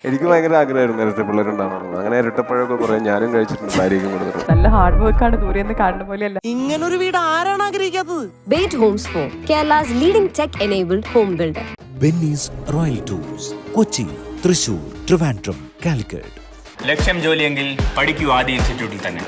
എനിക്ക് ഭയങ്കര ആഗ്രഹമായിരുന്നു ഇരട്ട പിള്ളേരുണ്ടാവണം. അങ്ങനെ ഇരട്ടപ്പഴമൊക്കെ കുറെ ഞാനും കഴിച്ചിട്ടുണ്ട്, ഭാര്യയ്ക്കും കൊടുത്തിട്ടുണ്ട്. നല്ല ഹാർഡ് വർക്ക് ആണ്, ദൂരെ നിന്ന് കാണുന്ന പോലെയല്ല. ഇങ്ങനൊരു വീട് ആരാണ് ആഗ്രഹിക്കാത്തത്? Bait Homes 4, Kerala's leading tech-enabled home builder. Benny's royal tours, Kochi, Thrissur, Trivandrum, Calicut. ലക്ഷ്യം ജോലിയെങ്കിൽ പഠിക്കൂ ആദ്യ ഇൻസ്റ്റിറ്റ്യൂട്ടിൽ തന്നെ.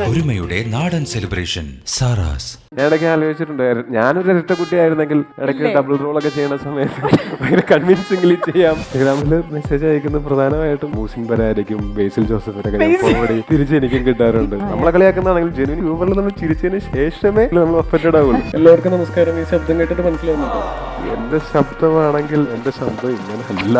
ഒരുമയുടെ നാടൻ സെലിബ്രേഷൻ സാറാസ്. ഞാൻ ഇടയ്ക്ക് ആലോചിച്ചിട്ടുണ്ട്, ഞാനൊരു ഇരട്ട കുട്ടിയായിരുന്നെങ്കിൽ ഇടയ്ക്ക് ഡബിൾ റോൾ ഒക്കെ ചെയ്യുന്ന സമയത്ത് ഭയങ്കര കൺവിൻസിംഗ്ലി ചെയ്യാം. ഇൻസ്റ്റാഗ്രാമിൽ മെസ്സേജ് അയക്കുന്നത് പ്രധാനമായിട്ടും മൂസിൻ പരായിരിക്കും, ബേസിൽ ജോസഫിനൊക്കെ ഫോർവേഡ് തിരിച്ച് എനിക്കും കിട്ടാറുണ്ട്. നമ്മളെ കളിയാക്കുന്നതാണെങ്കിൽ ജെനുവിൻ ഹ്യൂമറിൽ നമ്മൾ ചിരിച്ചതിന് ശേഷമേ നമ്മൾ ഒഫൻഡഡ് ആവുള്ളൂ. എല്ലാവർക്കും നമസ്കാരം. ഈ ശബ്ദം കേട്ടിട്ട് മനസ്സിലാവുന്നുണ്ടോ? എന്റെ ശബ്ദമാണെങ്കിൽ എന്റെ ശബ്ദം ഇങ്ങനെ അല്ല.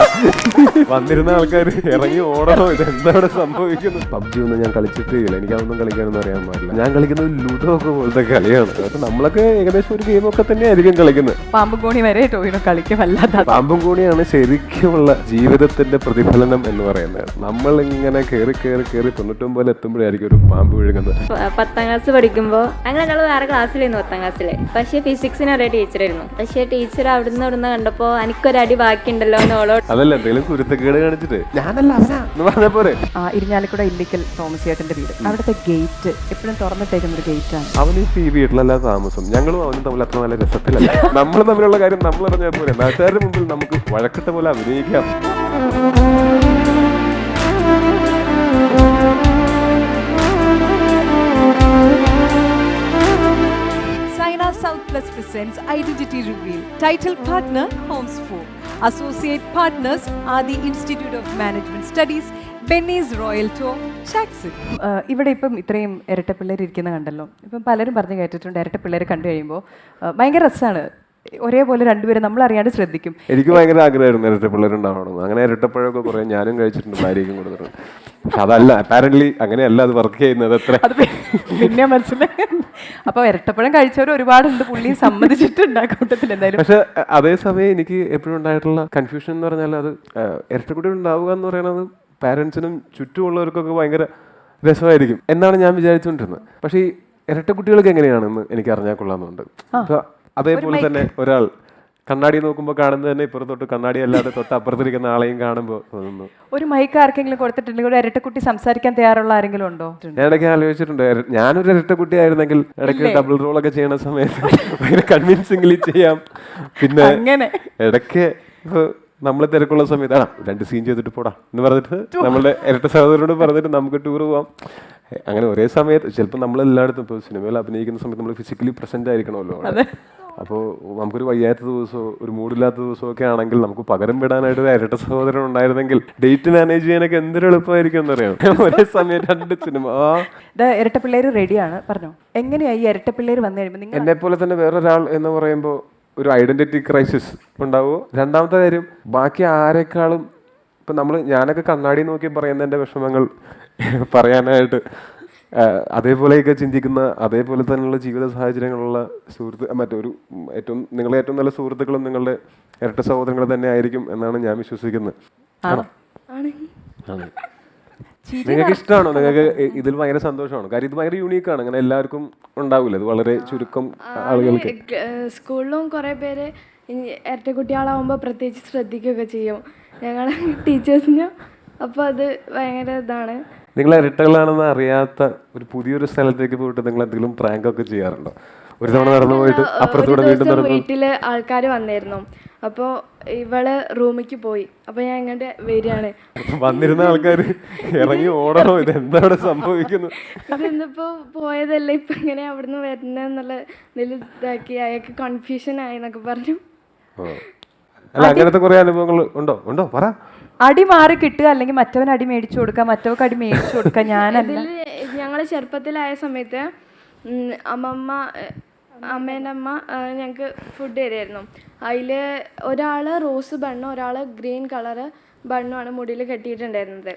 വന്നിരുന്ന ആൾക്കാർ ഇറങ്ങി ഓടണോ, ഇത് എന്താണ് സംഭവിക്കുന്നത്? പബ്ജി ഒന്നും ഞാൻ കളിച്ചിട്ടില്ല, എനിക്കതൊന്നും കളിക്കാനൊന്നും അറിയാൻ പാടില്ല. ഞാൻ കളിക്കുന്നത് ലുഡോ ഒക്കെ പോലത്തെ കളിയാണ്. അപ്പൊ നമ്മളൊക്കെ ഏകദേശം ഒരു ഗെയിമൊക്കെ തന്നെ ആയിരിക്കും കളിക്കുന്നത്. പാമ്പും കോണി വരെ ടോയിനോ കളിക്കും. അല്ലാതെ പാമ്പും കൂടിയാണ് ശരിക്കുമുള്ള ജീവിതത്തിന്റെ പ്രതിഫലനം എന്ന് പറയുന്നത്. നമ്മൾ ഇങ്ങനെ കയറി 99 എത്തുമ്പോഴായിരിക്കും ഒരു പാമ്പ് വിഴുങ്ങുന്നത്. 10ാം ക്ലാസ് പഠിക്കുമ്പോൾ ഞങ്ങൾ വേറെ ക്ലാസ്സിലായിരുന്നു 10ാം ക്ലാസ്സിലെ. പക്ഷേ ഫിസിക്സിന് ഒരേ ടീച്ചറായിരുന്നു. പക്ഷേ ടീച്ചർ അവിടുന്ന് കണ്ടപ്പോ എനിക്കൊരടി ബാക്കിയുണ്ടല്ലോ എന്നോളോട്. അതല്ല, എന്തെങ്കിലും കുരുത്തക്കേട് കാണിച്ചിട്ട് ഞാനല്ല അവനാ എന്ന് പറഞ്ഞ പോലെ. ഇരിഞ്ഞാലക്കുട ഇല്ലിക്കൽ തോമസ് ചേട്ടന്റെ വീട്, അവിടുത്തെ ഗേറ്റ് എപ്പോഴും തുറന്നിട്ടേക്കുന്ന ഒരു ഗേറ്റ് ആണ്. അവന് ഈ വീട്ടിലല്ല താമസം. ഞങ്ങളും അവനും തമ്മിൽ അത്ര നല്ല രസത്തിലല്ല. നമ്മൾ തമ്മിലുള്ള കാര്യം നമ്മൾ അറിഞ്ഞാൽ പോലെ നാട്ടുകാരുടെ മുമ്പിൽ നമുക്ക് വഴക്കിട്ട പോലെ അഭിനയിക്കാം. Saina South Plus presents Identity Reveal. Title partner Homes 4. Associate partners are the Institute of Management Studies, Benny's Royal Tour, Jackson. ഇവിടെ ഇപ്പം ഇത്രയും ഇരട്ട പിള്ളേർ ഇരിക്കുന്ന കണ്ടല്ലോ. ഇപ്പം പലരും പറഞ്ഞു കേട്ടിട്ടുണ്ട്, ഇരട്ട പിള്ളേരെ കണ്ടു കഴിയുമ്പോൾ ഭയങ്കര രസമാണ്. ഒരേപോലെ രണ്ടുപേരും നമ്മൾ അറിയാണ്ട് ശ്രദ്ധിക്കും. എനിക്ക് ഭയങ്കര ആഗ്രഹമായിരുന്നു ഇരട്ട പിള്ളേരുണ്ടാവണം. അങ്ങനെ ഇരട്ടപ്പഴമൊക്കെ കുറെ ഞാനും കഴിച്ചിട്ടുണ്ട്, ഭാര്യയ്ക്കും കൊടുത്തിട്ടുണ്ട്. പക്ഷെ അതല്ല, അപ്പാരന്റ്ലി അങ്ങനെയല്ല അത് വർക്ക് ചെയ്യുന്നത്. അത് പിന്നെ മനസ്സിലായി. അപ്പൊ ഇരട്ടപ്പഴം കഴിച്ചവർ ഒരുപാടുണ്ട്, പുള്ളി സമ്മതിച്ചിട്ടുണ്ട് ആ കൂട്ടത്തിൽ എന്തായാലും. പക്ഷെ അതേസമയം എനിക്ക് എപ്പോഴും ഉണ്ടായിട്ടുള്ള കൺഫ്യൂഷൻ എന്ന് പറഞ്ഞാൽ, അത് ഇരട്ടക്കുട്ടികൾ ഉണ്ടാവുക എന്ന് പറയുന്നത് പാരൻസിനും ചുറ്റുമുള്ളവർക്കൊക്കെ ഭയങ്കര രസമായിരിക്കും എന്നാണ് ഞാൻ വിചാരിച്ചുകൊണ്ടിരുന്നത്. പക്ഷേ ഈ ഇരട്ടക്കുട്ടികൾക്ക് എങ്ങനെയാണെന്ന് എനിക്ക് അറിഞ്ഞാൽ കൊള്ളാമെന്നുണ്ട്. അപ്പൊ അതേപോലെ തന്നെ ഒരാൾ കണ്ണാടി നോക്കുമ്പോൾ കാണുന്നത് തന്നെ ഇപ്പുറത്തോട്ട് കണ്ണാടി അല്ലാതെ തൊട്ട് അപ്പുറത്തിരിക്കുന്ന ആളെയും കാണുമ്പോൾ തോന്നുന്നു. ഒരു മൈക്ക് ആർക്കെങ്കിലും കൊടുത്തിട്ടുണ്ടെങ്കിൽ ഒരു ഇരട്ടക്കുട്ടി സംസാരിക്കാൻ തയ്യാറുള്ള ആരെങ്കിലും ഉണ്ടോ? ഞാൻ ഇടയ്ക്ക് ആലോചിച്ചിട്ടുണ്ട്, ഞാനൊരു ഇരട്ടക്കുട്ടി ആയിരുന്നെങ്കിൽ ഇടയ്ക്ക് ഡബിൾ റോൾ ഒക്കെ ചെയ്യണ സമയത്ത് ഭയങ്കര കൺവിൻസിംഗ്ലി ചെയ്യാം. പിന്നെ അങ്ങനെ ഇടയ്ക്ക് ഇപ്പൊ നമ്മൾ തിരക്കുള്ള സമയത്ത് 2 സീൻ ചെയ്തിട്ട് പോടാ എന്ന് പറഞ്ഞിട്ട് നമ്മളുടെ ഇരട്ട സഹോദരനോട് പറഞ്ഞിട്ട് നമുക്ക് ടൂർ പോവാം. അങ്ങനെ ഒരേ സമയത്ത് ചിലപ്പോൾ നമ്മൾ എല്ലായിടത്തും ഇപ്പോൾ സിനിമയിൽ അഭിനയിക്കുന്ന സമയത്ത് നമ്മൾ ഫിസിക്കലി പ്രസന്റ് ആയിരിക്കണമല്ലോ. അപ്പോൾ നമുക്കൊരു വയ്യാത്ത ദിവസമോ ഒരു മൂടില്ലാത്ത ദിവസമോ ഒക്കെ ആണെങ്കിൽ നമുക്ക് പകരം വിടാനായിട്ട് ഒരു ഇരട്ട സഹോദരൻ ഉണ്ടായിരുന്നെങ്കിൽ ഡേറ്റ് മാനേജ് ചെയ്യാനൊക്കെ എന്തൊരു എളുപ്പമായിരിക്കും എന്നറിയാം. ഒരേ സമയം 2 സിനിമ. ഇരട്ട പിള്ളേര് റെഡിയാണ്, പറഞ്ഞോ. എങ്ങനെയാ ഈ ഇരട്ട പിള്ളേര് വന്നു കഴിയുമ്പോൾ എന്നെ പോലെ തന്നെ വേറൊരാൾ എന്ന് പറയുമ്പോൾ ഒരു ഐഡന്റിറ്റി ക്രൈസിസ് ഉണ്ടാവുമോ? രണ്ടാമത്തെ കാര്യം, ബാക്കി ആരെക്കാളും ഇപ്പം ഞാനൊക്കെ കണ്ണാടി നോക്കി പറയുന്നതിൻ്റെ വിഷമങ്ങൾ പറയാനായിട്ട് അതേപോലെയൊക്കെ ചിന്തിക്കുന്ന, അതേപോലെ തന്നെയുള്ള ജീവിത സാഹചര്യങ്ങളുള്ള നിങ്ങളെ ഏറ്റവും നല്ല സുഹൃത്തുക്കളും നിങ്ങളുടെ ഇരട്ട സഹോദരങ്ങൾ തന്നെ ആയിരിക്കും എന്നാണ് ഞാൻ വിശ്വസിക്കുന്നത്. നിങ്ങൾക്ക് ഇഷ്ടമാണോ? നിങ്ങൾക്ക് ഇതിൽ ഭയങ്കര സന്തോഷമാണോ? കാര്യം ഇത് ഭയങ്കര യൂണീക്കാണ്, അങ്ങനെ എല്ലാവർക്കും ഉണ്ടാവില്ല. ഇത് വളരെ ചുരുക്കം ആളുകൾക്ക്. സ്കൂളിലും കുറേ പേര് ഇരട്ടക്കുട്ടികളാവുമ്പോൾ പ്രത്യേകിച്ച് ശ്രദ്ധിക്കുകയൊക്കെ ചെയ്യും ഞങ്ങൾ ടീച്ചേഴ്സിന്. അപ്പോൾ അത് ഭയങ്കര ഇതാണ്. നിങ്ങൾ ഇരട്ടകളാണെന്ന് അറിയാത്ത ഒരു പുതിയൊരു സ്ഥലത്തേക്ക് പോയിട്ട് നിങ്ങൾ എന്തെങ്കിലും പ്രാങ്ക് ഒക്കെ ചെയ്യാറുണ്ടോ? ഒരു തവണ നടന്നു പോയിട്ട് അപ്പുറത്തൂടെ വീണ്ടും നടന്നു. വീട്ടിൽ ആൾക്കാർ വന്നിരുന്നു. അപ്പോൾ ഇവള് റൂമിലേക്ക് പോയി. അപ്പോൾ ഞാൻ ഇങ്ങോട്ട് വരികയാണ്. വന്നിരുന്ന ആൾക്കാർ ഇറങ്ങി ഓടണോ, ഇത് എന്താണ് സംഭവിക്കുന്നത്? ഇന്നിപ്പോ പോയതല്ലേ, ഇപ്പൊ ഇങ്ങനെ അവിടുന്ന് വരുന്നെന്നുള്ള ഇതിൽ ഇതാക്കി അയാൾക്ക് കൺഫ്യൂഷൻ ആയി എന്നൊക്കെ പറഞ്ഞു. അല്ല, അങ്ങനത്തെ കുറെ അനുഭവങ്ങൾ ഉണ്ടോ പറ. അടി മാറി കിട്ടുക, അല്ലെങ്കിൽ മറ്റവൻ അടി മേടിച്ചു കൊടുക്കുക, മറ്റവർക്ക് അടി മേടിച്ചു കൊടുക്കുക. ഞാനല്ല, ഞങ്ങൾ ചെറുപ്പത്തിലായ സമയത്ത് അമ്മേൻ്റെ അമ്മ ഞങ്ങൾക്ക് ഫുഡ് തരുമായിരുന്നു. അതിൽ ഒരാൾ റോസ് ബണ്ണും ഒരാൾ ഗ്രീൻ കളറ് ബണ്ണുമാണ് മുടിയിൽ കെട്ടിയിട്ടുണ്ടായിരുന്നത്.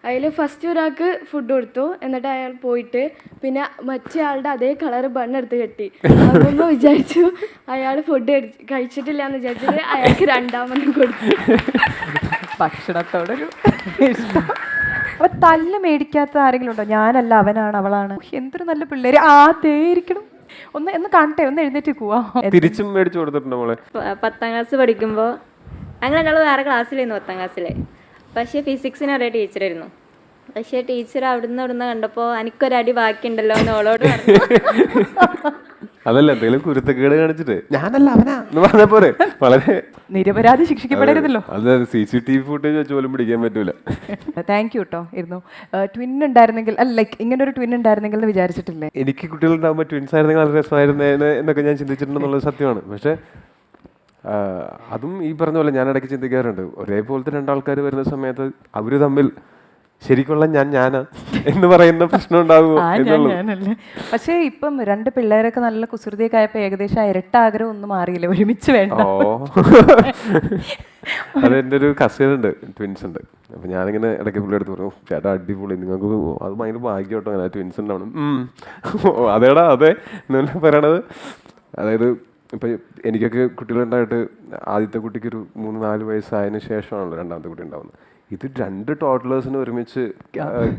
അതിൽ ഫസ്റ്റ് ഒരാൾക്ക് ഫുഡ് കൊടുത്തു. എന്നിട്ട് അയാൾ പോയിട്ട് പിന്നെ മറ്റേ ആളുടെ അതേ കളറ് ബണ്ണെടുത്ത് കെട്ടി. അമ്മ വിചാരിച്ചു അയാൾ ഫുഡ് കഴിച്ചിട്ടില്ല എന്ന് വിചാരിച്ചിട്ട് അയാൾക്ക് രണ്ടാമതും കൊടുത്തു. ഭക്ഷണത്തോടൊരു ഇഷ്ടം. അപ്പൊ തല്ല് മേടിക്കാത്ത ആരെങ്കിലും ഉണ്ടോ? ഞാനല്ല അവനാണ് അവളാണ്. എന്തൊരു നല്ല പിള്ളേര്. അതേ ഇരിക്കണം. ഒന്ന് കാണട്ടെ, ഒന്ന് എഴുന്നേറ്റ് പോവാ. തിരിച്ചും മേടിച്ചു കൊടുത്തിട്ടുണ്ട് മോളെ. 10ാം ക്ലാസ് പഠിക്കുമ്പോൾ ഞങ്ങൾ ഞങ്ങൾ വേറെ ക്ലാസ്സിലായിരുന്നു 10ാം ക്ലാസ്സിൽ. പക്ഷേ ഫിസിക്സിന് ഒരേ ടീച്ചറായിരുന്നു. പക്ഷേ ടീച്ചർ അവിടുന്ന് കണ്ടപ്പോൾ എനിക്കൊരടി ബാക്കിയുണ്ടല്ലോ എന്ന് അവളോട് പറഞ്ഞു. അതല്ല, എന്തെങ്കിലും കുരുത്തക്കേട് കാണിച്ചിട്ട് ഞാനല്ല അവനാ എന്ന് പറഞ്ഞ പോലെ വളരെ നിരപരാധി ശിക്ഷിക്കപ്പെടരുതല്ലോ. അതെ, CCTV ഫുട്ടേജ് വെച്ച് പോലും പിടിക്കാൻ പറ്റൂല. താങ്ക് യു കേട്ടോ. ഇരുന്നു. ട്വിൻ ഉണ്ടായിരുന്നെങ്കിൽ, അല്ല ലൈക്ക് ഇങ്ങനെ ഒരു ട്വിൻ ഉണ്ടായിരുന്നെങ്കിൽ എന്ന് വിചാരിച്ചിട്ടില്ലേ? എനിക്ക് കുട്ടികളുണ്ടാകുമ്പോൾ ട്വിൻസ് ആയിരുന്നെങ്കിൽ വളരെ രസമായിരുന്നേനെ എന്നൊക്കെ ഞാൻ ചിന്തിച്ചിട്ടുണ്ടെന്നുള്ളത് സത്യമാണ്. പക്ഷേ അതും ഈ പറഞ്ഞ പോലെ ഞാൻ ഇടയ്ക്ക് ചിന്തിക്കാറുണ്ട്, ഒരേപോലത്തെ രണ്ടാൾക്കാർ വരുന്ന സമയത്ത് അവർ തമ്മിൽ ശരിക്കുള്ള ഞാനാ എന്ന് പറയുന്ന പ്രശ്നം ഉണ്ടാകുമോ എന്നുള്ളത്. പക്ഷേ ഇപ്പം 2 പിള്ളേരൊക്കെ നല്ല കുസൃതിയൊക്കെ ആയപ്പോ ഏകദേശം ഇരട്ട ആഗ്രഹം ഒന്നും മാറിയില്ല, ഒരുമിച്ച് വേണ്ട. അതെൻ്റെ ഒരു കസിൻ ഉണ്ട്, ട്വിൻസ് ഉണ്ട്. അപ്പൊ ഞാനിങ്ങനെ ഇടയ്ക്ക് പുള്ളിയെടുത്ത് പറഞ്ഞു, ചേട്ടാ അടിപൊളി, നിങ്ങൾക്ക് അത് ഭയങ്കര ഭാഗ്യം കേട്ടോ അങ്ങനെ ട്വിൻസ് ഉണ്ടാവണം. അതേടാ അതെ എന്ന് പറയണത്. അതായത് ഇപ്പം എനിക്കൊക്കെ കുട്ടികളുണ്ടായിട്ട് ആദ്യത്തെ കുട്ടിക്കൊരു 3-4 വയസ്സായതിനു ശേഷമാണല്ലോ രണ്ടാമത്തെ കുട്ടി ഉണ്ടാവുന്നത്. ഇത് 2 ടോഡ്ലേഴ്സിന് ഒരുമിച്ച്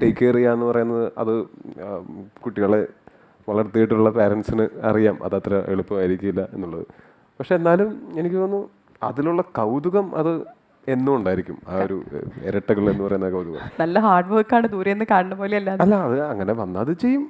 ടേക്ക് കെയർ ചെയ്യുക എന്ന് പറയുന്നത് അത് കുട്ടികളെ വളർത്തിയിട്ടുള്ള പാരൻസിന് അറിയാം അതത്ര എളുപ്പമായിരിക്കില്ല എന്നുള്ളത്. പക്ഷെ എന്നാലും എനിക്ക് തോന്നുന്നു അതിലുള്ള കൗതുകം അത് എന്നും ഉണ്ടായിരിക്കും. ആ ഒരു ഇരട്ടകൾ എന്ന് പറയുന്ന കൗതുകം നല്ല ഹാർഡ് വർക്കാണ്, ദൂരെ നിന്ന് കാണുന്ന പോലെ അല്ല. അല്ല, അത് അങ്ങനെ വന്നാൽ അത് ചെയ്യും.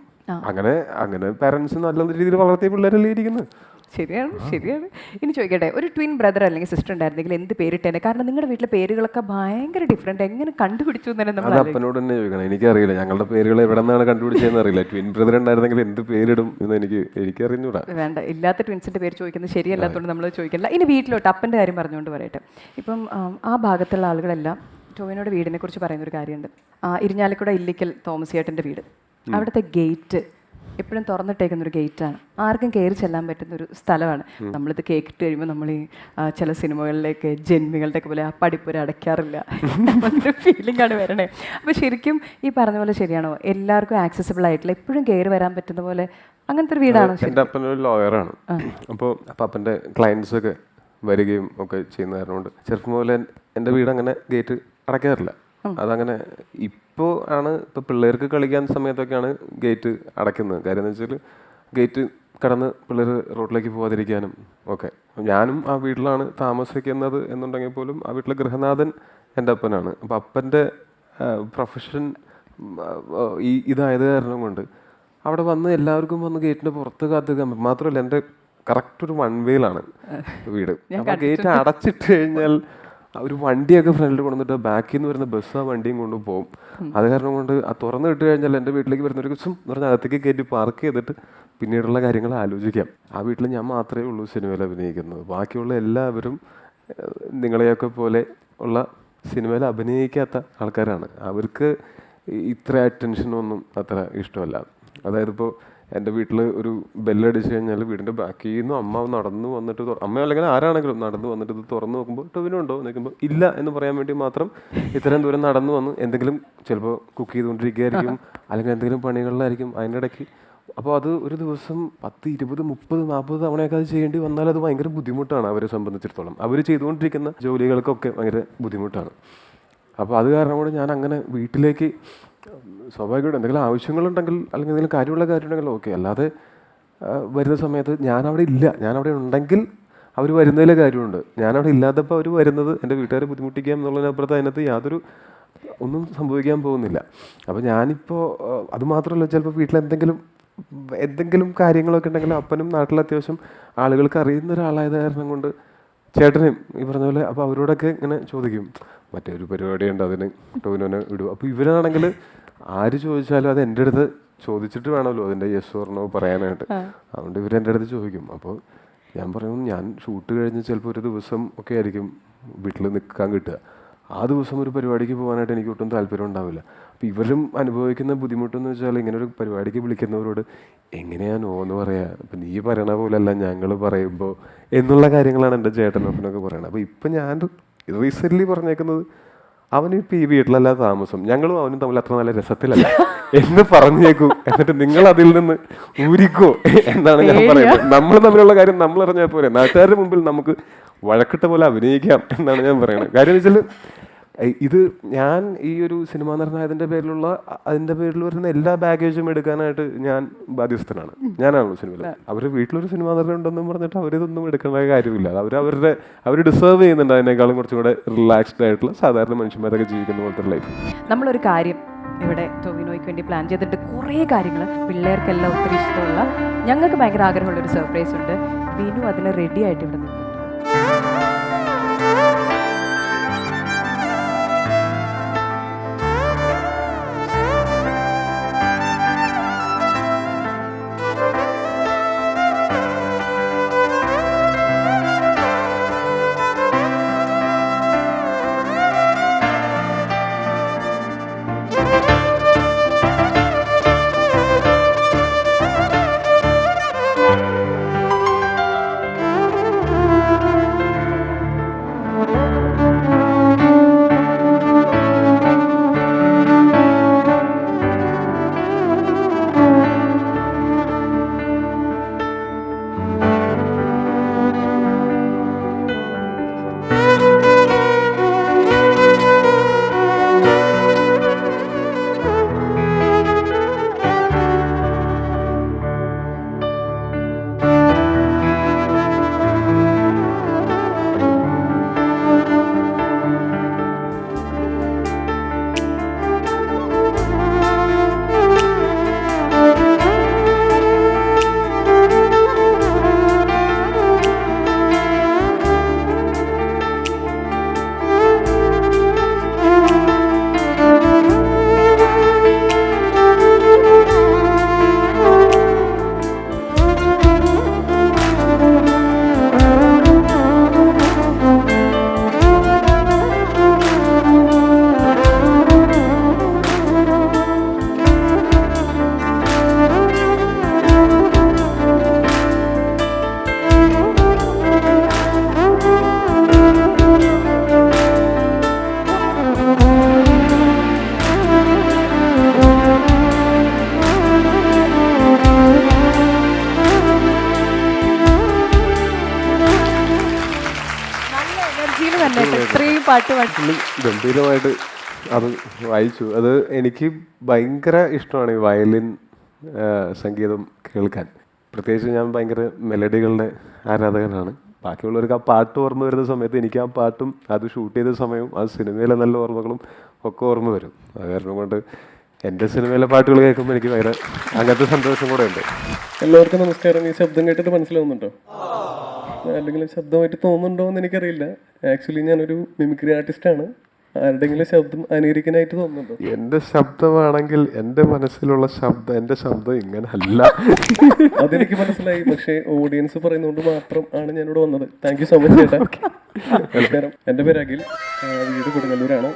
അങ്ങനെ പാരൻസ് നല്ല രീതിയിൽ വളർത്തിയ പിള്ളേരല്ലേ ഇരിക്കുന്നത്. ശരിയാണ്. ഇനി ചോദിക്കട്ടെ, ഒരു ട്വിൻ ബ്രദർ അല്ലെങ്കിൽ സിസ്റ്റർ ഉണ്ടായിരുന്നെങ്കിൽ എന്ത് പേരിട്ടേനെ? കാരണം നിങ്ങളുടെ വീട്ടിലെ പേരുകളൊക്കെ ഭയങ്കര ഡിഫറെന്റ്, എങ്ങനെ കണ്ടുപിടിച്ചു എന്ന് തന്നെ അത് അപ്പനോട് തന്നെ ചോദിക്കണം. എനിക്കറിയില്ല, ഞങ്ങളുടെ പേരുകൾ എവിടെ നിന്നാണ് കണ്ടുപിടിച്ചതെന്ന് അറിയില്ല. ട്വിൻ ബ്രദർ ഉണ്ടായിരുന്നെങ്കിൽ എന്ത് പേരിടും എന്ന് എനിക്കറിഞ്ഞൂടാ. വേണ്ട, ഇല്ലാത്ത ട്വിൻസിന്റെ പേര് ചോദിക്കുന്നത് ശരിയല്ലാത്തതുകൊണ്ട് നമ്മൾ ചോദിക്കില്ല. ഇനി വീട്ടിലോട്ട് അപ്പൻ്റെ കാര്യം പറഞ്ഞുകൊണ്ട് പറയട്ടെ. ഇപ്പം ആ ഭാഗത്തുള്ള ആളുകളെല്ലാം ടോവിനോട് വീടിനെ കുറിച്ച് പറയുന്ന ഒരു കാര്യമുണ്ട്. ഇരിഞ്ഞാലക്കുട ഇല്ലിക്കൽ തോമസ് ചേട്ടൻ്റെ വീട്, അവിടുത്തെ ഗേറ്റ് എപ്പോഴും തുറന്നിട്ടേക്കുന്നൊരു ഗേറ്റാണ്. ആർക്കും കയറി ചെല്ലാൻ പറ്റുന്നൊരു സ്ഥലമാണ്. നമ്മളിത് കേക്കിട്ട് കഴിയുമ്പോൾ നമ്മൾ ഈ ചില സിനിമകളിലേക്ക് ജന്മികളുടെ ഒക്കെ പോലെ ആ പടിപ്പുര അടയ്ക്കാറില്ല എന്നൊരു ഫീലിംഗ് ആണ് വരണേ. അപ്പോൾ ശരിക്കും ഈ പറഞ്ഞ പോലെ ശരിയാണോ? എല്ലാവർക്കും ആക്സസിബിൾ ആയിട്ടുള്ള എപ്പോഴും കയറി വരാൻ പറ്റുന്ന പോലെ അങ്ങനത്തെ ഒരു വീടാണോ? എൻ്റെ അപ്പനൊരു ലോയറാണ്. അപ്പോൾ അപ്പൻ്റെ ക്ലയൻസൊക്കെ വരികയും ഒക്കെ ചെയ്യുന്ന കാരണം കൊണ്ട് ചെറുപ്പം പോലെ എൻ്റെ വീട് അങ്ങനെ ഗേറ്റ് അടയ്ക്കാറില്ല. അതങ്ങനെ ഇപ്പോൾ പിള്ളേർക്ക് കളിക്കാൻ സമയത്തൊക്കെയാണ് ഗേറ്റ് അടയ്ക്കുന്നത്. കാര്യം എന്ന് വെച്ചാൽ ഗേറ്റ് കടന്ന് പിള്ളേർ റോഡിലേക്ക് പോകാതിരിക്കാനും ഒക്കെ. ഞാനും ആ വീട്ടിലാണ് താമസിക്കുന്നത് എന്നുണ്ടെങ്കിൽ പോലും ആ വീട്ടിലെ ഗൃഹനാഥൻ എൻ്റെ അപ്പനാണ്. അപ്പോൾ അപ്പൻ്റെ പ്രൊഫഷൻ ഇതായത് കാരണം കൊണ്ട് അവിടെ വന്ന് എല്ലാവർക്കും വന്ന് ഗേറ്റിൻ്റെ പുറത്ത് കാത്തുക്കാൻ. മാത്രമല്ല എൻ്റെ കറക്റ്റ് ഒരു 1 വേയിലാണ് വീട്. അപ്പോൾ ഗേറ്റ് അടച്ചിട്ട് കഴിഞ്ഞാൽ ഒരു വണ്ടിയൊക്കെ ഫ്രണ്ടിൽ കൊണ്ടുവന്നിട്ട് ബാക്കിൽ നിന്ന് വരുന്ന ബസ് ആ വണ്ടിയും കൊണ്ട് പോകും. അത് കാരണം കൊണ്ട് ആ തുറന്നു ഇട്ട് കഴിഞ്ഞാൽ എൻ്റെ വീട്ടിലേക്ക് വരുന്ന ഒരു ദിവസം എന്ന് പറഞ്ഞാൽ അകത്തേക്ക് കയറ്റി പാർക്ക് ചെയ്തിട്ട് പിന്നീടുള്ള കാര്യങ്ങൾ ആലോചിക്കാം. ആ വീട്ടിൽ ഞാൻ മാത്രമേ ഉള്ളൂ സിനിമയിൽ അഭിനയിക്കുന്നത്. ബാക്കിയുള്ള എല്ലാവരും നിങ്ങളെയൊക്കെ പോലെ ഉള്ള സിനിമയിൽ അഭിനയിക്കാത്ത ആൾക്കാരാണ്. അവർക്ക് ഇത്ര അറ്റൻഷനൊന്നും അത്ര ഇഷ്ടമല്ല. അതായത് ഇപ്പോൾ എൻ്റെ വീട്ടിൽ ഒരു ബെല്ലടിച്ച് കഴിഞ്ഞാൽ വീടിൻ്റെ ബാക്കിൽ നിന്ന് അമ്മ നടന്നു വന്നിട്ട്, അമ്മ അല്ലെങ്കിൽ ആരാണെങ്കിലും നടന്നു വന്നിട്ട് ഇത് തുറന്നു നോക്കുമ്പോൾ ടൊവിനുണ്ടോ നോക്കുമ്പോൾ ഇല്ല എന്ന് പറയാൻ വേണ്ടി മാത്രം ഇത്രയും ദൂരം നടന്നു വന്ന് എന്തെങ്കിലും ചിലപ്പോൾ കുക്ക് ചെയ്തുകൊണ്ടിരിക്കുകയായിരിക്കും, അല്ലെങ്കിൽ എന്തെങ്കിലും പണികളിലായിരിക്കും അതിൻ്റെ ഇടയ്ക്ക്. അപ്പോൾ അത് ഒരു ദിവസം 10, 20, 30, 40 തവണയൊക്കെ അത് ചെയ്യേണ്ടി വന്നാൽ അത് ഭയങ്കര ബുദ്ധിമുട്ടാണ് അവരെ സംബന്ധിച്ചിടത്തോളം. അവർ ചെയ്തുകൊണ്ടിരിക്കുന്ന ജോലികൾക്കൊക്കെ ഭയങ്കര ബുദ്ധിമുട്ടാണ്. അപ്പോൾ അത് കാരണം കൊണ്ട് ഞാൻ അങ്ങനെ വീട്ടിലേക്ക് സ്വാഭാവികമായിട്ടും എന്തെങ്കിലും ആവശ്യങ്ങളുണ്ടെങ്കിൽ അല്ലെങ്കിൽ എന്തെങ്കിലും കാര്യമുള്ള കാര്യമുണ്ടെങ്കിൽ ഓക്കെ. അല്ലാതെ വരുന്ന സമയത്ത് ഞാനവിടെ ഇല്ല, ഞാനവിടെ ഉണ്ടെങ്കിൽ അവർ വരുന്നതിലെ കാര്യമുണ്ട്. ഞാനവിടെ ഇല്ലാത്തപ്പോൾ അവർ വരുന്നത് എൻ്റെ വീട്ടുകാരെ ബുദ്ധിമുട്ടിക്കാം എന്നുള്ളതിനപ്പുറത്ത് അതിനകത്ത് യാതൊരു ഒന്നും സംഭവിക്കാൻ പോകുന്നില്ല. അപ്പോൾ ഞാനിപ്പോൾ അത് മാത്രമല്ല, ചിലപ്പോൾ വീട്ടിലെന്തെങ്കിലും കാര്യങ്ങളൊക്കെ ഉണ്ടെങ്കിൽ അപ്പനും നാട്ടിൽ അത്യാവശ്യം ആളുകൾക്ക് അറിയുന്ന ഒരാളായത് കാരണം കൊണ്ട് ചേട്ടനെയും ഈ പറഞ്ഞ പോലെ അപ്പോൾ അവരോടൊക്കെ ഇങ്ങനെ ചോദിക്കും, മറ്റൊരു പരിപാടിയുണ്ട് അതിന് ടോവിനോനെ വിടും. അപ്പോൾ ഇവരാണെങ്കിൽ ആര് ചോദിച്ചാലും അത് എൻ്റെ അടുത്ത് ചോദിച്ചിട്ട് വേണമല്ലോ അതിൻ്റെ യെസ് ഓർ നോ പറയാനായിട്ട്. അതുകൊണ്ട് ഇവരെൻ്റെ അടുത്ത് ചോദിക്കും. അപ്പോൾ ഞാൻ പറയും, ഞാൻ ഷൂട്ട് കഴിഞ്ഞ് ചിലപ്പോൾ ഒരു ദിവസം ഒക്കെ ആയിരിക്കും വീട്ടിൽ നിൽക്കാൻ കിട്ടുക. ആ ദിവസം ഒരു പരിപാടിക്ക് പോകാനായിട്ട് എനിക്ക് ഒട്ടും താല്പര്യം ഉണ്ടാവില്ല. അപ്പോൾ ഇവരും അനുഭവിക്കുന്ന ബുദ്ധിമുട്ടെന്ന് വെച്ചാൽ ഇങ്ങനെ ഒരു പരിപാടിക്ക് വിളിക്കുന്നവരോട് എങ്ങനെയാ നോ എന്ന് പറയാ, അപ്പം നീ പറയണ പോലെയല്ല ഞങ്ങൾ പറയുമ്പോൾ എന്നുള്ള കാര്യങ്ങളാണ് എൻ്റെ ചേട്ടനൊക്കെ പറയണത്. അപ്പോൾ ഇപ്പം ഞാൻ റീസെൻ്റ്ലി പറഞ്ഞേക്കുന്നത് അവനിപ്പോൾ ഈ വീട്ടിലല്ല താമസം, ഞങ്ങളും അവനും തമ്മിൽ അത്ര നല്ല രസത്തിലല്ല എന്ന് പറഞ്ഞേക്കൂ, എന്നിട്ട് നിങ്ങൾ അതിൽ നിന്ന് ഊരിക്കോ എന്നാണ് ഞാൻ പറയുന്നത്. നമ്മൾ തമ്മിലുള്ള കാര്യം നമ്മൾ അറിഞ്ഞാൽ പോരെ, നാട്ടുകാരുടെ മുമ്പിൽ നമുക്ക് വഴക്കിട്ട പോലെ അഭിനയിക്കാം എന്നാണ് ഞാൻ പറയുന്നത്. കാര്യം എന്ന് വെച്ചാൽ ഇത് ഞാൻ ഈ ഒരു സിനിമാ നടനായതിൻ്റെ പേരിലുള്ള അതിൻ്റെ പേരിൽ വരുന്ന എല്ലാ ബാഗേജും എടുക്കാനായിട്ട് ഞാൻ ബാധ്യസ്ഥനാണ്. ഞാനാണല്ലോ സിനിമയിൽ. അവർ വീട്ടിലൊരു സിനിമാ നടനുണ്ടെന്നും പറഞ്ഞിട്ട് അവരിതൊന്നും എടുക്കേണ്ട കാര്യമില്ല. അവർ ഡിസേർവ് ചെയ്യുന്നുണ്ട് അതിനേക്കാളും കുറച്ചും കൂടെ റിലാക്സ്ഡ് ആയിട്ടുള്ള സാധാരണ മനുഷ്യന്മാരൊക്കെ ജീവിക്കുന്ന പോലത്തെ ലൈഫ്. നമ്മളൊരു കാര്യം ഇവിടെ ടൊവിനോയ്ക്ക് വേണ്ടി പ്ലാൻ ചെയ്തിട്ട് കുറേ കാര്യങ്ങൾ പിള്ളേർക്കെല്ലാം ഒത്തിരി ഇഷ്ടമുള്ള, ഞങ്ങൾക്ക് ഭയങ്കര ആഗ്രഹമുള്ളൊരു സർപ്രൈസ് ഉണ്ട്. ബിനു അതിന് റെഡി ആയിട്ട് ഇവിടെ നിൽക്കുന്നു. പുള്ളി ഗംഭീരമായിട്ട് അത് വായിച്ചു. അത് എനിക്ക് ഭയങ്കര ഇഷ്ടമാണ് ഈ വയലിൻ സംഗീതം കേൾക്കാൻ. പ്രത്യേകിച്ച് ഞാൻ ഭയങ്കര മെലഡികളുടെ ആരാധകനാണ്. ബാക്കിയുള്ളവർക്ക് ആ പാട്ട് ഓർമ്മ വരുന്ന സമയത്ത് എനിക്ക് ആ പാട്ടും അത് ഷൂട്ട് ചെയ്ത സമയവും ആ സിനിമയിലെ നല്ല ഓർമ്മകളും ഒക്കെ ഓർമ്മ വരും. അത് കാരണം കൊണ്ട് എൻ്റെ സിനിമയിലെ പാട്ടുകൾ കേൾക്കുമ്പോൾ എനിക്ക് ഭയങ്കര അങ്ങനത്തെ സന്തോഷം കൂടെ ഉണ്ട്. എല്ലാവർക്കും നമസ്കാരം. ഈ ശബ്ദം കേട്ടിട്ട് മനസ്സിലാവുന്നുണ്ടോ? അല്ലെങ്കിൽ ശബ്ദമായിട്ട് തോന്നുന്നുണ്ടോ എന്ന് എനിക്കറിയില്ല. ആക്ച്വലി ഞാനൊരു മിമിക്രി ആർട്ടിസ്റ്റാണ്. ആരുടെങ്കിലും ശബ്ദം അനുകരിക്കാനായിട്ട് തോന്നുന്നുണ്ടോ? എൻ്റെ ശബ്ദമാണെങ്കിൽ എൻ്റെ മനസ്സിലുള്ള ശബ്ദം, എൻ്റെ ശബ്ദം ഇങ്ങനെ അല്ല. അതെനിക്ക് മനസ്സിലായി. പക്ഷേ ഓഡിയൻസ് പറയുന്നതുകൊണ്ട് മാത്രം ആണ് ഞാനിവിടെ വന്നത്. താങ്ക് യു സോ മച്ച് ചേട്ടാ. നമസ്കാരം. എൻ്റെ പേര് അഖിൽ. വീട് കൊടുങ്ങല്ലൂരാണ്.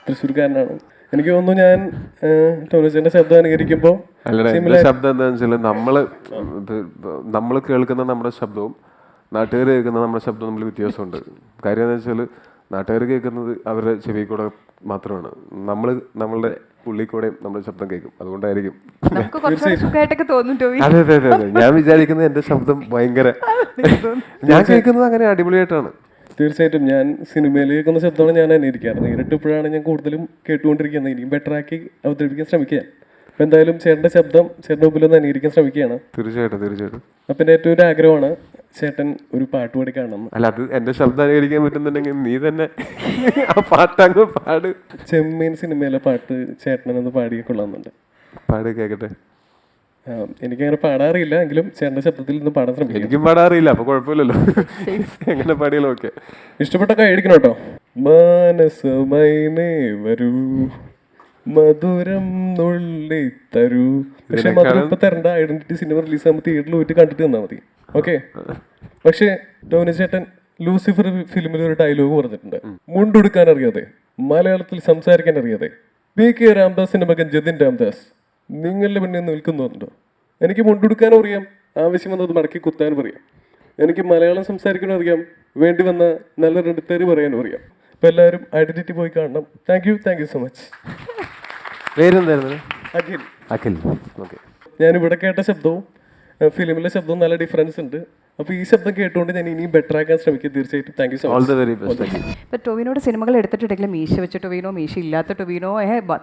തൃശ്ശൂർക്കാരനാണ്. എനിക്ക് തോന്നുന്നു ഞാൻ ടോനോസിന്റെ ശബ്ദം അനുകരിക്കുമ്പോൾ അല്ല, ശബ്ദം എന്താണെന്ന് വെച്ചാൽ നമ്മൾ കേൾക്കുന്ന നമ്മുടെ ശബ്ദവും നാട്ടുകാർ കേൾക്കുന്ന നമ്മുടെ ശബ്ദവും തമ്മിൽ വ്യത്യാസമുണ്ട്. കാര്യം എന്താ വെച്ചാൽ നാട്ടുകാർ കേൾക്കുന്നത് അവരുടെ ചെവി കൂടെ മാത്രമാണ്. നമ്മളുടെ ഉള്ളിൽ കൂടെ നമ്മുടെ ശബ്ദം കേൾക്കും. അതുകൊണ്ടായിരിക്കും. അതെ അതെ അതെ അതെ ഞാൻ വിചാരിക്കുന്നത് എൻ്റെ ശബ്ദം ഭയങ്കര, ഞാൻ കേൾക്കുന്നത് അങ്ങനെ അടിപൊളിയായിട്ടാണ്. തീർച്ചയായിട്ടും ഞാൻ സിനിമയിൽ കേൾക്കുന്ന ശബ്ദമാണ് ഞാൻ അനുകരിക്കാറ്. നേരിട്ടിപ്പോഴാണ് ഞാൻ കൂടുതലും കേട്ടുകൊണ്ടിരിക്കുന്നത്. ഇനിയും ബെറ്ററാക്കി അവതരിപ്പിക്കാൻ ശ്രമിക്കുക. അപ്പം എന്തായാലും ചേട്ടൻ്റെ ശബ്ദം ചേട്ടൻ്റെ മുമ്പിൽ ഒന്ന് അനുകരിക്കാൻ ശ്രമിക്കുകയാണ്. തീർച്ചയായിട്ടും തീർച്ചയായിട്ടും. അപ്പം എൻ്റെ ഏറ്റവും ഒരു ആഗ്രഹമാണ് ചേട്ടൻ ഒരു പാട്ട് പാടി കാണണം. അല്ല, അത് എൻ്റെ ശബ്ദം അനുകരിക്കാൻ പറ്റുന്നുണ്ടെങ്കിൽ നീ തന്നെ ആ പാട്ടങ്ങ് പാട്. ചെമ്മീൻ സിനിമയിലെ പാട്ട് ചേട്ടനൊന്ന് പാടിയെ കൊള്ളാമെന്നുണ്ട്. പാട് കേൾക്കട്ടെ. എനിക്കങ്ങനെ പാടാറില്ല, എങ്കിലും ചേട്ടൻ്റെ ശബ്ദത്തിൽ നിന്ന് പാടാൻ ശ്രമിക്കും. എനിക്കും പാടാറില്ല, അപ്പൊ കുഴപ്പമില്ലല്ലോ. എങ്ങനെ പാടിയാലും ഓക്കെ. ഇഷ്ടപ്പെട്ട കൈയടിക്കണം കേട്ടോ. മാനസമൈനേ വരൂ, മധുരം നുള്ളി തരൂ. പക്ഷെ മധുരം ഇപ്പൊ തരണ്ട. ഐഡന്റിറ്റി സിനിമ റിലീസ് ആകുമ്പോൾ തിയേറ്ററിൽ പോയിട്ട് കണ്ടിട്ട് തന്നാൽ മതി. ഓക്കെ. പക്ഷെ ടോനി ചേട്ടൻ ലൂസിഫർ ഫിലിമിൽ ഒരു ഡയലോഗ് പറഞ്ഞിട്ടുണ്ട്. മുണ്ടെടുക്കാൻ അറിയാതെ, മലയാളത്തിൽ സംസാരിക്കാൻ അറിയാതെ, PK രാംദാസിന്റെ മകൻ ജതിൻ രാംദാസ് നിങ്ങളുടെ മുന്നിൽ നിൽക്കുന്നുണ്ടോ? എനിക്ക് മുണ്ടെടുക്കാനും അറിയാം, ആവശ്യം വന്നത് മടക്കി കുത്താനും അറിയാം. എനിക്ക് മലയാളം സംസാരിക്കാനും അറിയാം, വേണ്ടി വന്ന നല്ല രണ്ടുത്തേര് പറയാനും അറിയാം. അപ്പൊ എല്ലാവരും ഐഡന്റിറ്റി പോയി കാണണം. Thank you so much. പേരെന്തായിരുന്നു? അഖിൽ. അഖിൽ. ഓക്കെ. ഞാനിവിടെ കേട്ട ശബ്ദവും ഫിലിമിലെ ശബ്ദവും നല്ല ഡിഫറൻസ് ഉണ്ട്. അപ്പോൾ ഈ ശബ്ദം കേട്ടുകൊണ്ട് ഞാൻ ഇനിയും ബെറ്റർ ആക്കാൻ ശ്രമിക്കും. തീർച്ചയായിട്ടും thank you so all much. The very best. ഇപ്പം ടൊവിനോട് സിനിമകൾ എടുത്തിട്ടുണ്ടെങ്കിൽ മീശ വെച്ച ടൊവിനോ, മീശ ഇല്ലാത്ത ടൊവിനോ,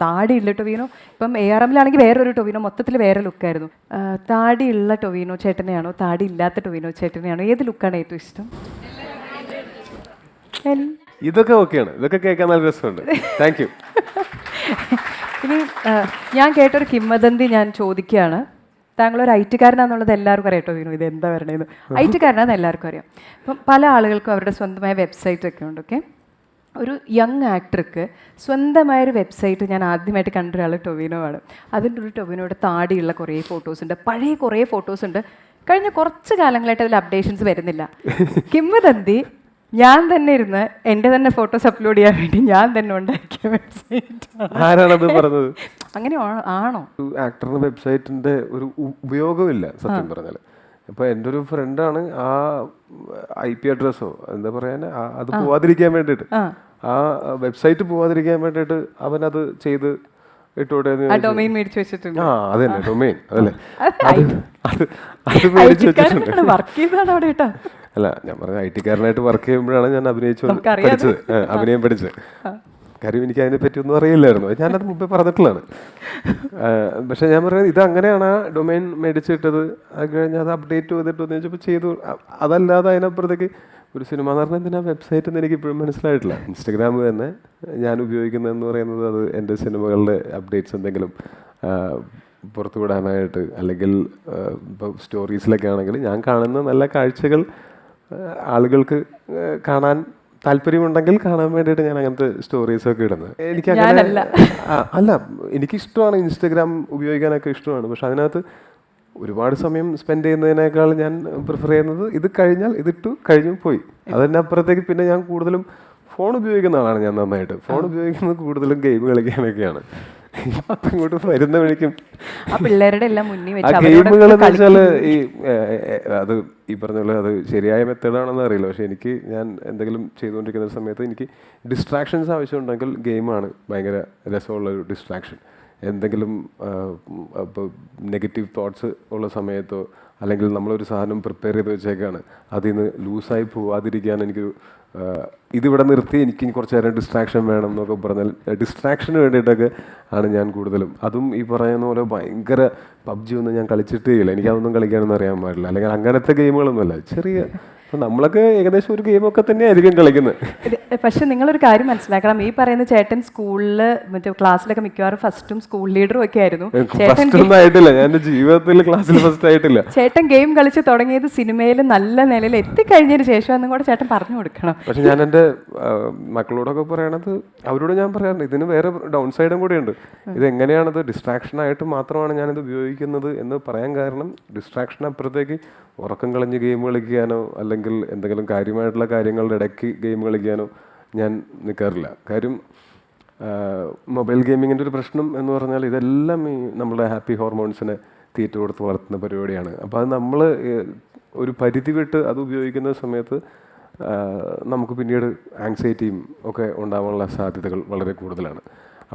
താടിയുള്ള ടൊവിനോ. ഇപ്പം ARMലാണെങ്കിൽ വേറൊരു ടൊവിനോ, മൊത്തത്തിൽ വേറെ ലുക്കായിരുന്നു. താടിയുള്ള ടൊവിനോ ചേട്ടനെയാണോ താടി ഇല്ലാത്ത ടൊവിനോ ചേട്ടനെയാണോ, ഏത് ലുക്കാണ് ഏറ്റവും ഇഷ്ടം? ഇതൊക്കെ ഓക്കെയാണ്, ഇതൊക്കെ കേൾക്കാൻ നല്ല രസമുണ്ട്. Thank you. ഇനി ഞാൻ കേട്ടൊരു കിംവദന്തി ഞാൻ ചോദിക്കുകയാണ്. താങ്കൾ ഒരു IT കാരനാന്നുള്ളത് എല്ലാവർക്കും അറിയാം കേട്ടോ വീണു, ഇത് എന്താ പറയണത്. IT കാരനാന്ന് എല്ലാവർക്കും അറിയാം. അപ്പം പല ആളുകൾക്കും അവരുടെ സ്വന്തമായ വെബ്സൈറ്റ് ഒക്കെ ഉണ്ട്. ഓക്കെ, ഒരു യങ് ആക്ടർക്ക് സ്വന്തമായൊരു വെബ്സൈറ്റ് ഞാൻ ആദ്യമായിട്ട് കണ്ട ഒരാൾ ടൊവിനോ ആണ്. അതിൻ്റെ ഒരു ടൊവിനോയുടെ താടിയുള്ള കുറേ ഫോട്ടോസ് ഉണ്ട്, പഴയ കുറേ ഫോട്ടോസ് ഉണ്ട്. കഴിഞ്ഞ കുറച്ച് കാലങ്ങളായിട്ട് അതിൽ അപ്ഡേഷൻസ് വരുന്നില്ല. കിംവദന്തി ഞാൻ തന്നെ ഇരുന്ന് എൻ്റെ തന്നെ ഫോട്ടോസ് അപ്ലോഡ് ചെയ്യാൻ വേണ്ടി ഞാൻ തന്നെ ഉണ്ടാക്കിയ വെബ്സൈറ്റ്. ആരാണത് പറഞ്ഞത്? അങ്ങനെ ആണോ? ആക്ടറിന് വെബ്സൈറ്റിന്റെ ഒരു ഉപയോഗമില്ല സത്യം പറഞ്ഞാൽ. ഇപ്പോൾ എൻ്റെ ഒരു ഫ്രണ്ടാണ് ആ IP അഡ്രസ്സോ എന്താ പറയാൻ അത് പോവാതിരിക്കാൻ വേണ്ടിയിട്ട്, ആ വെബ്സൈറ്റ് പോവാതിരിക്കാൻ വേണ്ടിയിട്ട് അവനത് ചെയ്ത് ഇട്ടോടെ. ഡൊമൈൻ മേടിച്ചു വെച്ചിട്ടുണ്ട്. അത് തന്നെ ഡൊമൈൻ, അതല്ലേ, അത് മേടിച്ചു വെച്ചിട്ടുണ്ട്. വർക്ക് ചെയ്താണ് അവിടെ കേട്ടോ. അല്ല, ഞാൻ പറഞ്ഞ IT കാരനായിട്ട് വർക്ക് ചെയ്യുമ്പോഴാണ് ഞാൻ പഠിച്ചത്, അഭിനയം പഠിച്ചത്. കാര്യം എനിക്ക് അതിനെപ്പറ്റി ഒന്നും അറിയില്ലായിരുന്നു, ഞാനത് മുമ്പേ പറഞ്ഞിട്ടുള്ളതാണ്. പക്ഷെ ഞാൻ പറയുന്നത് ഇത് അങ്ങനെയാണ് ആ ഡൊമൈൻ മേടിച്ചിട്ടത്. അത് കഴിഞ്ഞ് അത് അപ്ഡേറ്റ് ചെയ്തിട്ട് ചോദിച്ചപ്പോൾ ചെയ്തു. അതല്ലാതെ അതിനപ്പുറത്തേക്ക് ഒരു സിനിമ എന്ന് പറഞ്ഞാൽ എന്തിനാ വെബ്സൈറ്റ് എന്ന് എനിക്ക് ഇപ്പോഴും മനസ്സിലായിട്ടില്ല. ഇൻസ്റ്റഗ്രാം തന്നെ ഞാൻ ഉപയോഗിക്കുന്നതെന്ന് പറയുന്നത് അത് എൻ്റെ സിനിമകളുടെ അപ്ഡേറ്റ്സ് എന്തെങ്കിലും പുറത്തു വിടാനായിട്ട്, അല്ലെങ്കിൽ ഇപ്പോൾ സ്റ്റോറീസിലൊക്കെ ആണെങ്കിൽ ഞാൻ കാണുന്ന നല്ല കാഴ്ചകൾ ആളുകൾക്ക് കാണാൻ താല്പര്യമുണ്ടെങ്കിൽ കാണാൻ വേണ്ടിയിട്ട് ഞാൻ അങ്ങനത്തെ സ്റ്റോറീസൊക്കെ ഇടുന്നത്. എനിക്ക് അങ്ങനെ അല്ല, എനിക്കിഷ്ടമാണ് ഇൻസ്റ്റഗ്രാം ഉപയോഗിക്കാനൊക്കെ ഇഷ്ടമാണ്. പക്ഷെ അതിനകത്ത് ഒരുപാട് സമയം സ്പെൻഡ് ചെയ്യുന്നതിനേക്കാൾ ഞാൻ പ്രിഫർ ചെയ്യുന്നത് ഇത് കഴിഞ്ഞാൽ ഇതിട്ടു കഴിഞ്ഞു പോയി. അതിനപ്പുറത്തേക്ക് പിന്നെ ഞാൻ കൂടുതലും ഫോൺ ഉപയോഗിക്കുന്ന ആളാണ്. ഞാൻ നന്നായിട്ട് ഫോൺ ഉപയോഗിക്കുന്നത് കൂടുതലും ഗെയിം കളിക്കാനൊക്കെയാണ്. ഇങ്ങോട്ട് വരുന്ന വഴിക്കും പിള്ളേരുടെ എല്ലാം മുന്നിൽ ഗെയിമുകൾ എന്ന് വെച്ചാൽ അത് ഈ പറഞ്ഞ പോലെ അത് ശരിയായ മെത്തേഡാണെന്ന് അറിയില്ല. പക്ഷെ എനിക്ക് ഞാൻ എന്തെങ്കിലും ചെയ്തുകൊണ്ടിരിക്കുന്ന സമയത്ത് എനിക്ക് ഡിസ്ട്രാക്ഷൻസ് ആവശ്യമുണ്ടെങ്കിൽ ഗെയിമാണ് ഭയങ്കര രസമുള്ളൊരു ഡിസ്ട്രാക്ഷൻ. എന്തെങ്കിലും ഇപ്പോൾ നെഗറ്റീവ് തോട്ട്സ് ഉള്ള സമയത്തോ, അല്ലെങ്കിൽ നമ്മളൊരു സാധനം പ്രിപ്പയർ ചെയ്ത് വെച്ചേക്കാണ്, അതിൽ നിന്ന് ലൂസായി പോവാതിരിക്കാൻ എനിക്കൊരു ഇതിവിടെ നിർത്തി എനിക്ക് കുറച്ച് നേരം ഡിസ്ട്രാക്ഷൻ വേണം എന്നൊക്കെ പറഞ്ഞാൽ ഡിസ്ട്രാക്ഷന് വേണ്ടിയിട്ടൊക്കെ ആണ് ഞാൻ കൂടുതലും. അതും ഈ പറയുന്ന പോലെ ഭയങ്കര PUBG ഒന്നും ഞാൻ കളിച്ചിട്ടേ ഇല്ല. എനിക്കതൊന്നും കളിക്കാനൊന്നും അറിയാൻ പാടില്ല, അല്ലെങ്കിൽ അങ്ങനത്തെ ഗെയിമുകളൊന്നുമല്ല. ചെറിയ അപ്പം നമ്മളൊക്കെ ഏകദേശം ഒരു ഗെയിമൊക്കെ തന്നെയായിരിക്കും കളിക്കുന്നത്. പക്ഷെ നിങ്ങളൊരു കാര്യം മനസ്സിലാക്കണം, ഈ പറയുന്ന ചേട്ടൻ സ്കൂളിൽ മറ്റേ ക്ലാസ്സിലൊക്കെ മിക്കവാറും ഫസ്റ്റും സ്കൂൾ ലീഡറും ഒക്കെ ആയിരുന്നു. ആയിട്ടില്ല, ഞാൻ എൻ്റെ ജീവിതത്തിൽ ക്ലാസ്സിൽ ഫസ്റ്റ് ആയിട്ടില്ല. ചേട്ടൻ ഗെയിം കളിച്ച് തുടങ്ങിയത് സിനിമയിൽ നല്ല നിലയിൽ എത്തിക്കഴിഞ്ഞതിന് ശേഷം എന്നും കൂടെ ചേട്ടൻ പറഞ്ഞു കൊടുക്കണം. പക്ഷെ ഞാൻ എൻ്റെ മക്കളോടൊക്കെ പറയണത്, അവരോട് ഞാൻ പറയാറുണ്ട് ഇതിന് വേറെ ഡൗൺ സൈഡും കൂടെയുണ്ട്. ഇതെങ്ങനെയാണത് ഡിസ്ട്രാക്ഷനായിട്ട് മാത്രമാണ് ഞാനിത് ഉപയോഗിക്കുന്നത് എന്ന് പറയാൻ കാരണം, ഡിസ്ട്രാക്ഷൻ അപ്പുറത്തേക്ക് ഉറക്കം കളഞ്ഞ് ഗെയിം കളിക്കാനോ അല്ലെങ്കിൽ എന്തെങ്കിലും കാര്യമായിട്ടുള്ള കാര്യങ്ങളുടെ ഇടയ്ക്ക് ഗെയിം കളിക്കാനോ ഞാൻ നിൽക്കാറില്ല. കാര്യം മൊബൈൽ ഗെയിമിങ്ങിൻ്റെ ഒരു പ്രശ്നം എന്ന് പറഞ്ഞാൽ ഇതെല്ലാം ഈ നമ്മുടെ ഹാപ്പി ഹോർമോൺസിനെ തീറ്റ കൊടുത്ത് വളർത്തുന്ന പരിപാടിയാണ്. അപ്പോൾ അത് നമ്മൾ ഒരു പരിധി വിട്ട് അത് ഉപയോഗിക്കുന്ന സമയത്ത് നമുക്ക് പിന്നീട് ആങ്സൈറ്റിയും ഒക്കെ ഉണ്ടാകാനുള്ള സാധ്യതകൾ വളരെ കൂടുതലാണ്.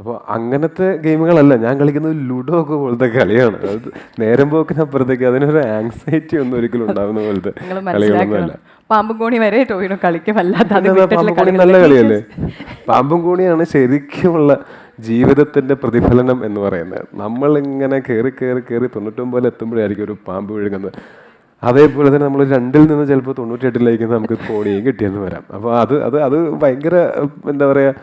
അപ്പോൾ അങ്ങനത്തെ ഗെയിമുകളല്ല ഞാൻ കളിക്കുന്നത്. ലുഡോ ഒക്കെ പോലത്തെ കളിയാണ്. അത് നേരം പോക്കിനപ്പുറത്തേക്ക് അതിനൊരു ആങ്സൈറ്റി ഒന്നും ഒരിക്കലും ഉണ്ടാകുന്ന പോലത്തെ കളികളൊന്നുമല്ല. പാമ്പും കോണി വരെ ടോവിനോ കളിക്കും. പാമ്പും കോണി നല്ല കളിയല്ലേ? പാമ്പും കോണിയാണ് ശരിക്കുമുള്ള ജീവിതത്തിന്റെ പ്രതിഫലനം എന്ന് പറയുന്നത്. നമ്മളിങ്ങനെ കയറി 99 എത്തുമ്പോഴായിരിക്കും ഒരു പാമ്പ് വിഴുങ്ങുന്നത്. അതേപോലെ തന്നെ നമ്മൾ 2-ൽ നിന്ന് ചിലപ്പോൾ 98-ലേക്ക് നമുക്ക് കോണിയും കിട്ടിയെന്ന് വരാം. അപ്പോൾ അത് ഭയങ്കര എന്താ പറയുക,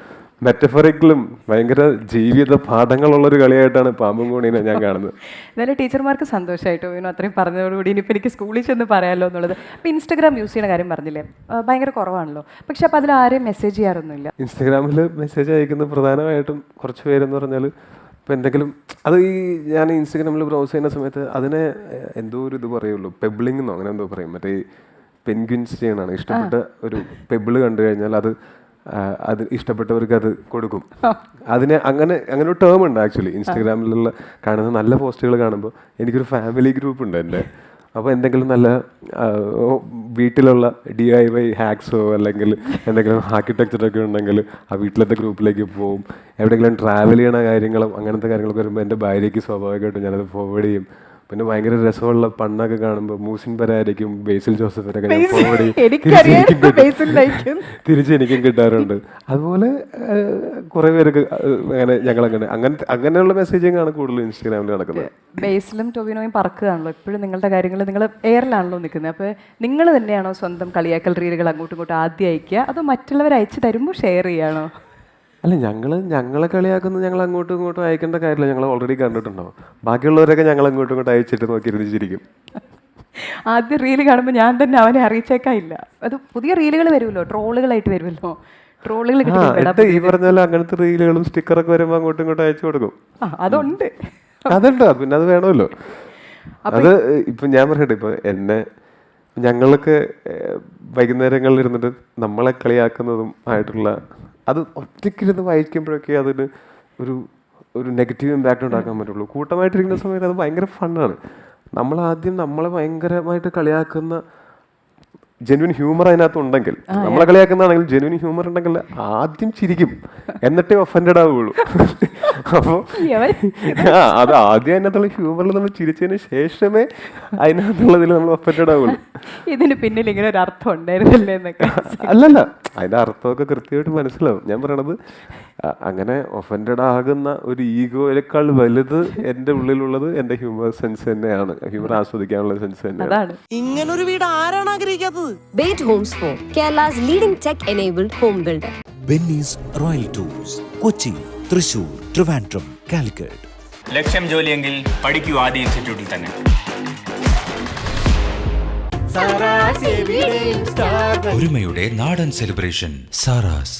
മെറ്റഫറിക്കലും ഭയങ്കര ജീവിത പാഠങ്ങളുള്ളൊരു കളിയായിട്ടാണ് പാമ്പും കോണീനെ ഞാൻ കാണുന്നത്. എന്നാലും ടീച്ചർമാർക്ക് സന്തോഷമായിട്ടോ ഇവനും അത്രയും പറഞ്ഞതോടുകൂടി ഇനിയിപ്പോൾ എനിക്ക് സ്കൂളിൽ ചെന്ന് പറയാമല്ലോ എന്നുള്ളത്. അപ്പോൾ ഇൻസ്റ്റാഗ്രാം യൂസ് ചെയ്യുന്ന കാര്യം പറഞ്ഞില്ലേ, ഭയങ്കര കുറവാണല്ലോ. പക്ഷെ അപ്പോൾ അതിൽ ആരെയും മെസ്സേജ് ചെയ്യാറൊന്നുമില്ല. ഇൻസ്റ്റാഗ്രാമിൽ മെസ്സേജ് അയക്കുന്ന പ്രധാനമായിട്ടും കുറച്ച് പേരെന്ന് പറഞ്ഞാൽ ഇപ്പോൾ എന്തെങ്കിലും അത് ഈ ഞാൻ ഇൻസ്റ്റാഗ്രാമിൽ ബ്രൗസ് ചെയ്യുന്ന സമയത്ത് അതിനെ എന്തോ ഒരു ഇത് പറയുള്ളൂ, പെബിളിംഗ് എന്നോ അങ്ങനെ എന്തോ പറയും. മറ്റേ പെൻഗ്വിൻസ് ചെയ്യണതാണ്. ഇഷ്ടപ്പെട്ട ഒരു പെബിള് കണ്ടു കഴിഞ്ഞാൽ അത് ഇഷ്ടപ്പെട്ടവർക്ക് അത് കൊടുക്കും. അങ്ങനെ ഒരു ടേം ഉണ്ട് ആക്ച്വലി. ഇൻസ്റ്റാഗ്രാമിലുള്ള കാണുന്ന നല്ല പോസ്റ്റുകൾ കാണുമ്പോൾ എനിക്കൊരു ഫാമിലി ഗ്രൂപ്പ് ഉണ്ട് എൻ്റെ. അപ്പോൾ എന്തെങ്കിലും നല്ല വീട്ടിലുള്ള DIY ഹാക്സോ അല്ലെങ്കിൽ എന്തെങ്കിലും ആർക്കിടെക്ചറൊക്കെ ഉണ്ടെങ്കിൽ ആ വീട്ടിലത്തെ ഗ്രൂപ്പിലേക്ക് പോകും. എവിടെയെങ്കിലും ട്രാവൽ ചെയ്യണ കാര്യങ്ങളും അങ്ങനത്തെ കാര്യങ്ങളൊക്കെ വരുമ്പോൾ എൻ്റെ ഭാര്യയ്ക്ക് സ്വാഭാവികമായിട്ടും ഞാനത് ഫോർവേഡ് ചെയ്യും. പിന്നെ ഭയങ്കര രസമുള്ള പണ്ണൊക്കെ കാണുമ്പോൾ മൂസിൻ പരായിരിക്കും ബേസിൽ ജോസഫിനൊക്കെ ഞാൻ ഫോർവേഡ് തിരിച്ചെനിക്കും കിട്ടാറുണ്ട്. അതുപോലെ കുറെ പേർക്ക് അങ്ങനെ അങ്ങനെയുള്ള മെസ്സേജിങ് ആണ് കൂടുതൽ ഇൻസ്റ്റാഗ്രാമിൽ നടക്കുന്നത്. ബേസിലും ടൊവിനോയും പറക്കുകയാണല്ലോ എപ്പോഴും, നിങ്ങളുടെ കാര്യങ്ങൾ നിങ്ങൾ എയറിലാണല്ലോ നിൽക്കുന്നത്. അപ്പോൾ നിങ്ങൾ തന്നെയാണോ സ്വന്തം കളിയാക്കൽ റീലുകൾ അങ്ങോട്ടും ഇങ്ങോട്ടും ആദ്യം അയക്കുക, അതോ മറ്റുള്ളവർ അയച്ചു തരുമ്പോൾ ഷെയർ ചെയ്യാണോ? അല്ല, ഞങ്ങളെ കളിയാക്കുന്നത് ഞങ്ങൾ അങ്ങോട്ടും ഇങ്ങോട്ടും അയക്കേണ്ട കാര്യമില്ല, ഞങ്ങൾ ഓൾറെഡി കണ്ടിട്ടുണ്ടാവും. ബാക്കിയുള്ളവരൊക്കെ ഞങ്ങൾ അങ്ങോട്ടും ഇങ്ങോട്ടും അയച്ചിട്ട് നോക്കിയിരുന്നിരിക്കും. ആദ്യം റീല് കാണുമ്പോൾ ഞാൻ തന്നെ അവനെ അറിയിച്ചേക്കായില്ല. അത് പുതിയ റീലുകൾ വരുമല്ലോ, ട്രോളുകളായിട്ട് വരുമല്ലോ, ട്രോളുകൾ ഈ പറഞ്ഞ പോലെ അങ്ങനത്തെ റീലുകളും സ്റ്റിക്കറൊക്കെ വരുമ്പോൾ അങ്ങോട്ടും ഇങ്ങോട്ടും അയച്ചു കൊടുക്കും. അതുണ്ട്. പിന്നെ അത് വേണമല്ലോ. അത് ഇപ്പം ഞാൻ പറയട്ടെ, ഇപ്പൊ ഞങ്ങളൊക്കെ വൈകുന്നേരങ്ങളിൽ ഇരുന്നിട്ട് നമ്മളെ കളിയാക്കുന്നതും ആയിട്ടുള്ള അത് ഒറ്റയ്ക്കിരുന്ന് വായിക്കുമ്പോഴൊക്കെ അതിന് ഒരു നെഗറ്റീവ് ഇമ്പാക്റ്റ് ഉണ്ടാക്കാൻ പറ്റുള്ളൂ. കൂട്ടമായിട്ടിരിക്കുന്ന സമയത്ത് അത് ഭയങ്കര ഫണ്ണാണ്. നമ്മളാദ്യം നമ്മളെ ഭയങ്കരമായിട്ട് കളിയാക്കുന്ന ജെന്യൂൻ ഹ്യൂമർ അതിനകത്ത് ഉണ്ടെങ്കിൽ, നമ്മളെ കളിയാക്കുന്നതാണെങ്കിൽ ജെന്യൂൻ ഹ്യൂമർ ഉണ്ടെങ്കിൽ ആദ്യം ചിരിക്കും, എന്നിട്ടേ ഒഫൻഡഡ് ആവുകയുള്ളൂ. അപ്പോൾ അത് ആദ്യം അതിനകത്തുള്ള ഹ്യൂമറിൽ നമ്മൾ ചിരിച്ചതിന് ശേഷമേ അതിനകത്തുള്ളതിൽ നമ്മൾ ഒഫൻഡഡ് ആവുള്ളൂ. ഇതിന് പിന്നിൽ ഇങ്ങനെ ഒരു അർത്ഥം ഉണ്ടായിരുന്നല്ലേ എന്നൊക്കെ. അല്ലല്ല, അതിന്റെ അർത്ഥമൊക്കെ കൃത്യമായിട്ട് മനസ്സിലാവും. ഞാൻ പറയണത് അങ്ങനെ ഒഫൻഡഡ് ആകുന്ന ഒരു ഈഗോയേക്കാൾ വലുത് എൻ്റെ ഉള്ളിലുള്ളത് എൻ്റെ ഹ്യൂമർ സെൻസ് തന്നെയാണ്, ഹ്യൂമർ ആസ്വദിക്കാനുള്ള സെൻസ് തന്നെയാണ്. ഇങ്ങനൊരു വീട് ആരാണ് ആഗ്രഹിക്കാത്തത്? Bait Homes 4, Kerala's leading tech-enabled home builder. Benny's royal tours, Kochi, Thrissur, Trivandrum, Calicut. ലക്ഷ്യം ജോലിയെങ്കിൽ പഠിക്കൂ ആദ്യ ഇൻസ്റ്റിറ്റ്യൂട്ടിൽ തന്നെ. ഒരുമയുടെ നാടൻ സെലിബ്രേഷൻ സാറാസ്.